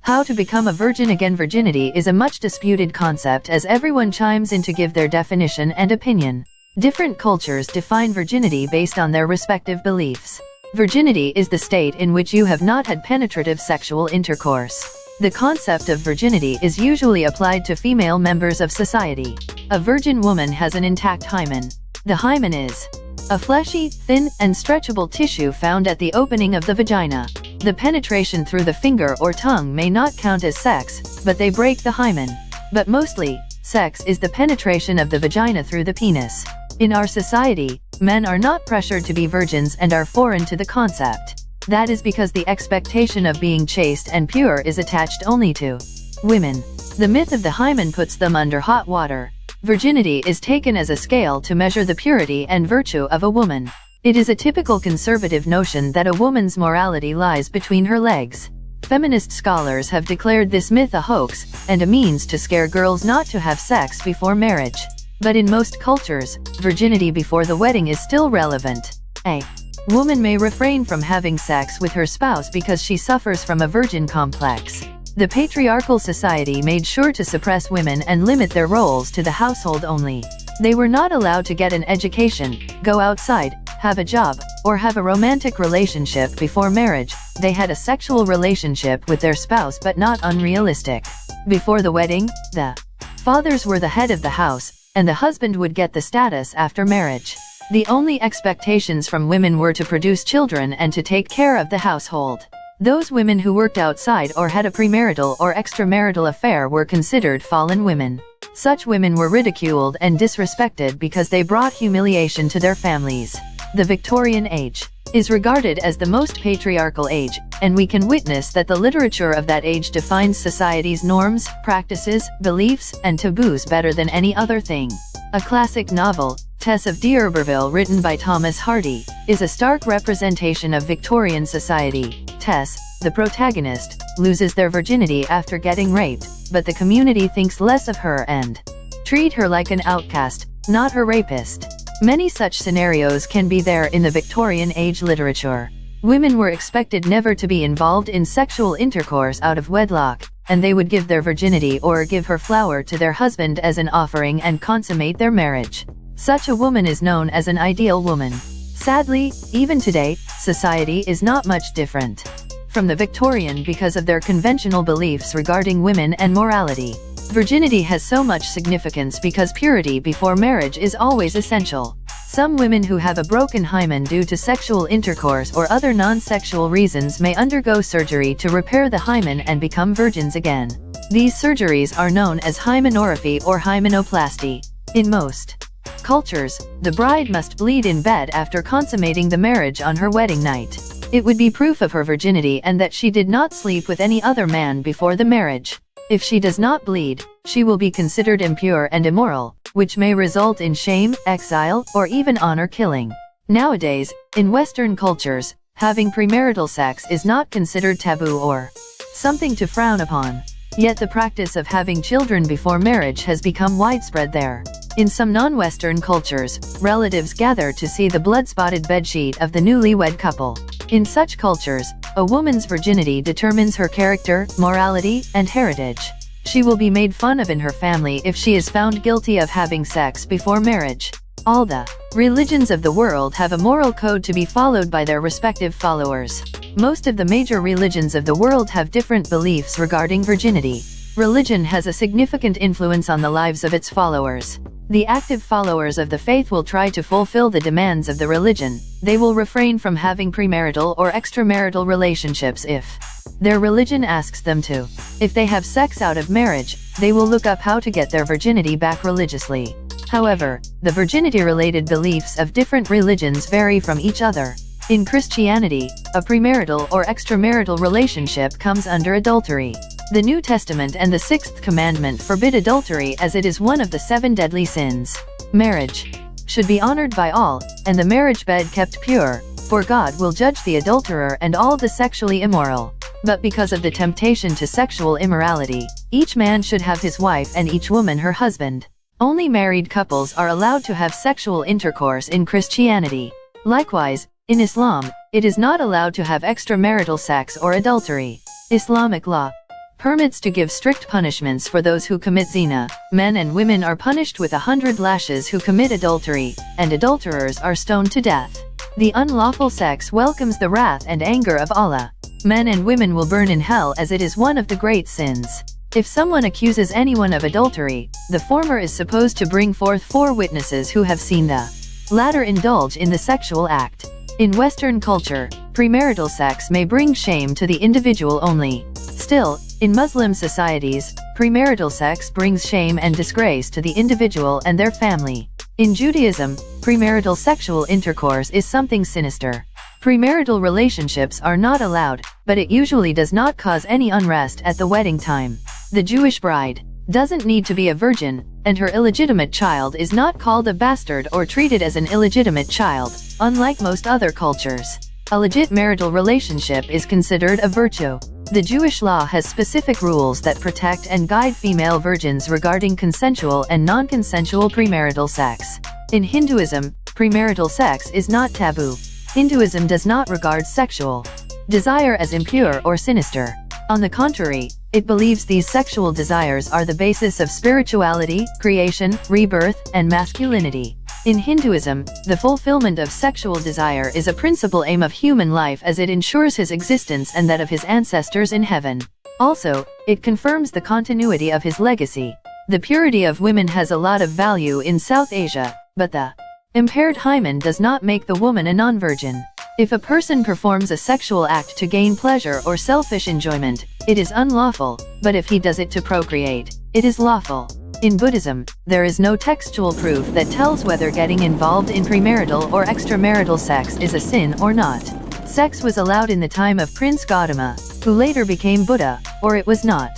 How to become a virgin again? Virginity is a much disputed concept as everyone chimes in to give their definition and opinion. Different cultures define virginity based on their respective beliefs. Virginity is the state in which you have not had penetrative sexual intercourse. The concept of virginity is usually applied to female members of society. A virgin woman has an intact hymen. The hymen is a fleshy, thin, and stretchable tissue found at the opening of the vagina. The penetration through the finger or tongue may not count as sex, but they break the hymen. But mostly, sex is the penetration of the vagina through the penis. In our society, men are not pressured to be virgins and are foreign to the concept. That is because the expectation of being chaste and pure is attached only to women. The myth of the hymen puts them under hot water. Virginity is taken as a scale to measure the purity and virtue of a woman. It is a typical conservative notion that a woman's morality lies between her legs. Feminist scholars have declared this myth a hoax, and a means to scare girls not to have sex before marriage. But in most cultures, virginity before the wedding is still relevant. A woman may refrain from having sex with her spouse because she suffers from a virgin complex. The patriarchal society made sure to suppress women and limit their roles to the household only. They were not allowed to get an education, go outside, have a job, or have a romantic relationship before marriage. They had a sexual relationship with their spouse but not unrealistic. Before the wedding, the fathers were the head of the house, and the husband would get the status after marriage. The only expectations from women were to produce children and to take care of the household. Those women who worked outside or had a premarital or extramarital affair were considered fallen women. Such women were ridiculed and disrespected because they brought humiliation to their families. The Victorian age is regarded as the most patriarchal age, and we can witness that the literature of that age defines society's norms, practices, beliefs, and taboos better than any other thing. A classic novel, Tess of D'Urberville, written by Thomas Hardy, is a stark representation of Victorian society. Tess, the protagonist, loses their virginity after getting raped, but the community thinks less of her and treat her like an outcast, not her rapist. Many such scenarios can be there in the Victorian age literature. Women were expected never to be involved in sexual intercourse out of wedlock, and they would give their virginity or give her flower to their husband as an offering and consummate their marriage. Such a woman is known as an ideal woman. Sadly, even today, society is not much different from the Victorian because of their conventional beliefs regarding women and morality. Virginity has so much significance because purity before marriage is always essential. Some women who have a broken hymen due to sexual intercourse or other non-sexual reasons may undergo surgery to repair the hymen and become virgins again. These surgeries are known as hymenorrhaphy or hymenoplasty. In most cultures, the bride must bleed in bed after consummating the marriage on her wedding night. It would be proof of her virginity and that she did not sleep with any other man before the marriage. If she does not bleed, she will be considered impure and immoral, which may result in shame, exile, or even honor killing. Nowadays, in Western cultures, having premarital sex is not considered taboo or something to frown upon. Yet the practice of having children before marriage has become widespread there. In some non-Western cultures, relatives gather to see the blood-spotted bedsheet of the newlywed couple. In such cultures, a woman's virginity determines her character, morality, and heritage. She will be made fun of in her family if she is found guilty of having sex before marriage. All the religions of the world have a moral code to be followed by their respective followers. Most of the major religions of the world have different beliefs regarding virginity. Religion has a significant influence on the lives of its followers. The active followers of the faith will try to fulfill the demands of the religion. They will refrain from having premarital or extramarital relationships if their religion asks them to. If they have sex out of marriage, they will look up how to get their virginity back religiously. However, the virginity-related beliefs of different religions vary from each other. In Christianity, a premarital or extramarital relationship comes under adultery. The New Testament and the Sixth Commandment forbid adultery as it is one of the 7 deadly sins. Marriage should be honored by all, and the marriage bed kept pure, for God will judge the adulterer and all the sexually immoral. But because of the temptation to sexual immorality, each man should have his wife and each woman her husband. Only married couples are allowed to have sexual intercourse in Christianity. Likewise, in Islam, it is not allowed to have extramarital sex or adultery. Islamic law Permits to give strict punishments for those who commit zina. Men and women are punished with 100 lashes who commit adultery, and adulterers are stoned to death. The unlawful sex welcomes the wrath and anger of Allah. Men and women will burn in hell as it is one of the great sins. If someone accuses anyone of adultery, the former is supposed to bring forth 4 witnesses who have seen the latter indulge in the sexual act. In Western culture, premarital sex may bring shame to the individual only. Still, in Muslim societies, premarital sex brings shame and disgrace to the individual and their family. In Judaism, premarital sexual intercourse is something sinister. Premarital relationships are not allowed, but it usually does not cause any unrest at the wedding time. The Jewish bride doesn't need to be a virgin, and her illegitimate child is not called a bastard or treated as an illegitimate child, unlike most other cultures. A legit marital relationship is considered a virtue. The Jewish law has specific rules that protect and guide female virgins regarding consensual and non-consensual premarital sex. In Hinduism, premarital sex is not taboo. Hinduism does not regard sexual desire as impure or sinister. On the contrary, it believes these sexual desires are the basis of spirituality, creation, rebirth, and masculinity. In Hinduism, the fulfillment of sexual desire is a principal aim of human life as it ensures his existence and that of his ancestors in heaven. Also, it confirms the continuity of his legacy. The purity of women has a lot of value in South Asia, but the impaired hymen does not make the woman a non-virgin. If a person performs a sexual act to gain pleasure or selfish enjoyment, it is unlawful, but if he does it to procreate, it is lawful. In Buddhism, there is no textual proof that tells whether getting involved in premarital or extramarital sex is a sin or not. Sex was allowed in the time of Prince Gautama, who later became Buddha, or it was not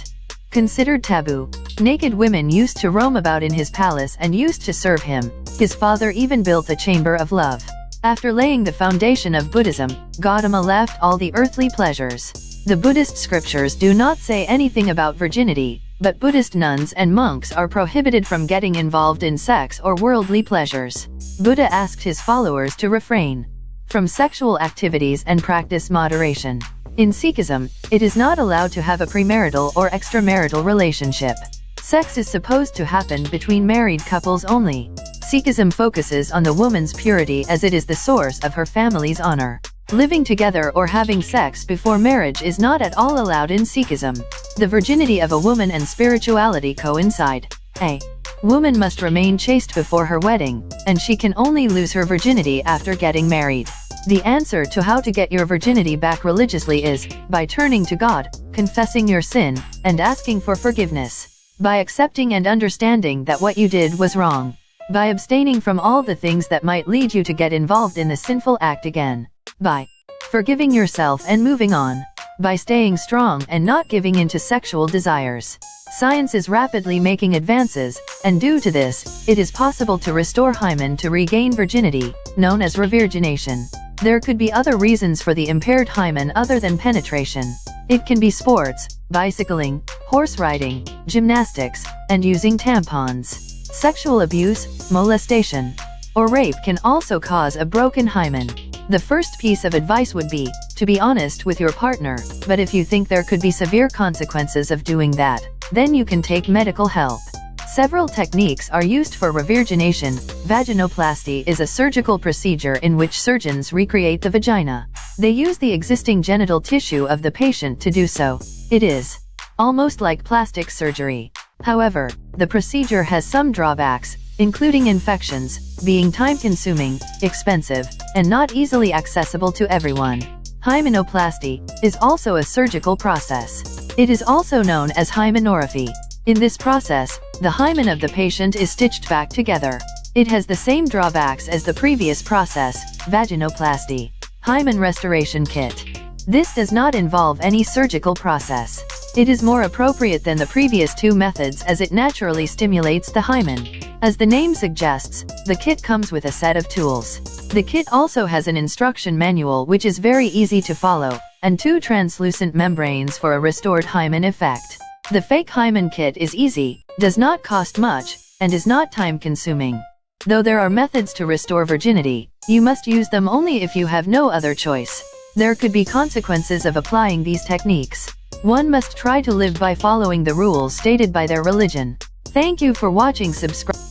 considered taboo. Naked women used to roam about in his palace and used to serve him. His father even built a chamber of love. After laying the foundation of Buddhism, Gautama left all the earthly pleasures. The Buddhist scriptures do not say anything about virginity, but Buddhist nuns and monks are prohibited from getting involved in sex or worldly pleasures. Buddha asked his followers to refrain from sexual activities and practice moderation. In Sikhism, it is not allowed to have a premarital or extramarital relationship. Sex is supposed to happen between married couples only. Sikhism focuses on the woman's purity as it is the source of her family's honor. Living together or having sex before marriage is not at all allowed in Sikhism. The virginity of a woman and spirituality coincide. A woman must remain chaste before her wedding, and she can only lose her virginity after getting married. The answer to how to get your virginity back religiously is by turning to God, confessing your sin, and asking for forgiveness. By accepting and understanding that what you did was wrong. By abstaining from all the things that might lead you to get involved in the sinful act again. By forgiving yourself and moving on. By staying strong and not giving in to sexual desires. Science is rapidly making advances, and due to this, it is possible to restore hymen to regain virginity, known as revirgination. There could be other reasons for the impaired hymen other than penetration. It can be sports, bicycling, horse riding, gymnastics, and using tampons. Sexual abuse, molestation, or rape can also cause a broken hymen. The first piece of advice would be to be honest with your partner, but if you think there could be severe consequences of doing that, then you can take medical help. Several techniques are used for revirgination. Vaginoplasty is a surgical procedure in which surgeons recreate the vagina. They use the existing genital tissue of the patient to do so. It is almost like plastic surgery. However, the procedure has some drawbacks, including infections, being time-consuming, expensive, and not easily accessible to everyone. Hymenoplasty is also a surgical process. It is also known as hymenorrhaphy. In this process, the hymen of the patient is stitched back together. It has the same drawbacks as the previous process, vaginoplasty. Hymen restoration kit. This does not involve any surgical process. It is more appropriate than the previous two methods as it naturally stimulates the hymen. As the name suggests, the kit comes with a set of tools. The kit also has an instruction manual which is very easy to follow, and two translucent membranes for a restored hymen effect. The fake hymen kit is easy, does not cost much, and is not time-consuming. Though there are methods to restore virginity, you must use them only if you have no other choice. There could be consequences of applying these techniques. One must try to live by following the rules stated by their religion. Thank you for watching. Subscribe.